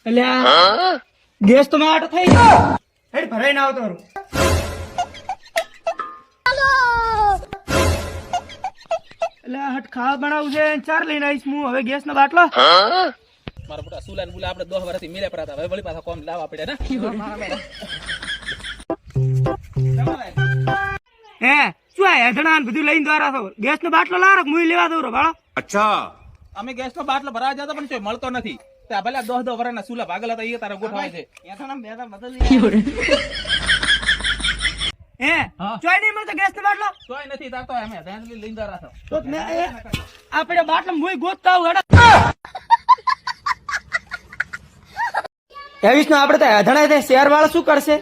અલ્યા ગેસ તો મેં આટો થઈ ગયો હેડ ભરાઈ ના આવતો હારું. અલ્યા હટ ખાવા બનાવું છે ચાર લઈને આવીશ હું હવે ગેસ નો બાટલો. મારા મોટા સુલાન બુલા આપણે 10 વર્ષથી મિલે પડાતા હવે વળી પાછા કોમ લાવવા પડે ને હે શું આ હેઠણા બધું લઈને દ્વારા છો ગેસ નો બાટલો લાવો મુઈ લેવા દઉં ભાળો. અમે ગેસ નો બાટલો ભરાવા જતા પણ કોઈ મળતો નથી. ત્યાં ભલે 10 વર્ષના સુલા ભાગેલા હતા એ તારે ગોઠવાય છે. હે ચોય નહીં મળતો ગેસ નો બાટલો તોય નથી તાર તો અમે ધ્યાન લઈને દ્વારા છો. તો આપણે બાટલો મુઈ ગોતતા આવું હેડો. એવીશ નો આપડે તો હેઠણા શેર વાળા શું કરશે?